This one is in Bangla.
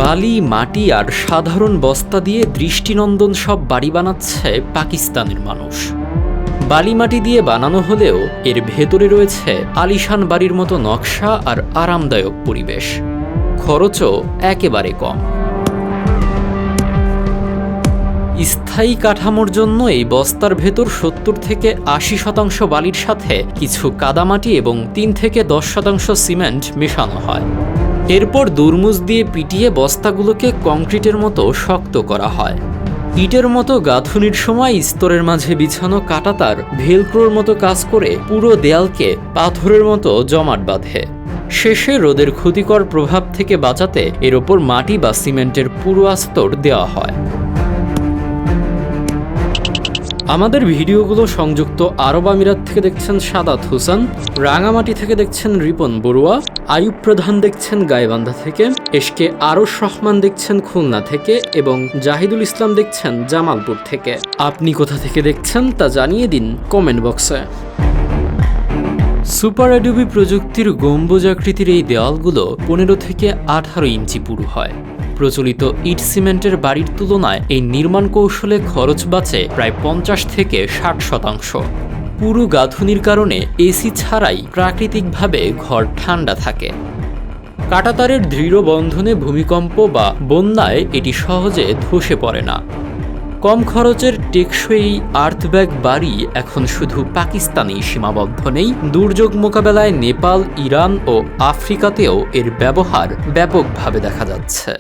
বালি, মাটি আর সাধারণ বস্তা দিয়ে দৃষ্টিনন্দন সব বাড়ি বানাচ্ছে পাকিস্তানের মানুষ। বালি মাটি দিয়ে বানানো হলেও এর ভেতরে রয়েছে আলিশান বাড়ির মতো নকশা আর আরামদায়ক পরিবেশ। খরচও একেবারে কম। স্থায়ী কাঠামোর জন্য এই বস্তার ভেতর ৭০ থেকে ৮০% বালির সাথে কিছু কাদামাটি এবং ৩ থেকে ১০% সিমেন্ট মেশানো হয়। এরপর দুর্মুজ দিয়ে পিটিয়ে বস্তাগুলোকে কংক্রিটের মতো শক্ত করা হয়। ইটের মতো গাঁথুনির সময় স্তরের মাঝে বিছানো কাঁটাতার ভেলক্রোর মতো কাজ করে পুরো দেয়ালকে পাথরের মতো জমাট বাঁধে। শেষে রোদের ক্ষতিকর প্রভাব থেকে বাঁচাতে এর ওপর মাটি বা সিমেন্টের পুরো আস্তর দেওয়া হয়। আমাদের ভিডিওগুলো সংযুক্ত আরব আমিরাত থেকে দেখছেন সাদাত হোসেন, রাঙামাটি থেকে দেখছেন রিপন বড়ুয়া, আয়ুব প্রধান দেখছেন গাইবান্ধা থেকে, এসকে আরশ রহমান দেখছেন খুলনা থেকে এবং জাহিদুল ইসলাম দেখছেন জামালপুর থেকে। আপনি কোথা থেকে দেখছেন তা জানিয়ে দিন কমেন্ট বক্সে। সুপার অ্যাডোবি প্রযুক্তির গম্বুজাকৃতির এই দেওয়ালগুলো ১৫ থেকে ১৮ ইঞ্চি পুরু হয়। প্রচলিত ইট সিমেন্টের বাড়ির তুলনায় এই নির্মাণ কৌশলে খরচ বাঁচে প্রায় ৫০ থেকে ৬০%। পুরু গাঁথুনির কারণে এসি ছাড়াই প্রাকৃতিকভাবে ঘর ঠান্ডা থাকে। কাঁটাতারের দৃঢ় বন্ধনে ভূমিকম্প বা বন্যায় এটি সহজে ধসে পড়ে না। কম খরচের টেকসই আর্থব্যাগ বাড়ি এখন শুধু পাকিস্তানেই সীমাবদ্ধ নেই। দুর্যোগ মোকাবেলায় নেপাল, ইরান ও আফ্রিকাতেও এর ব্যবহার ব্যাপকভাবে দেখা যাচ্ছে।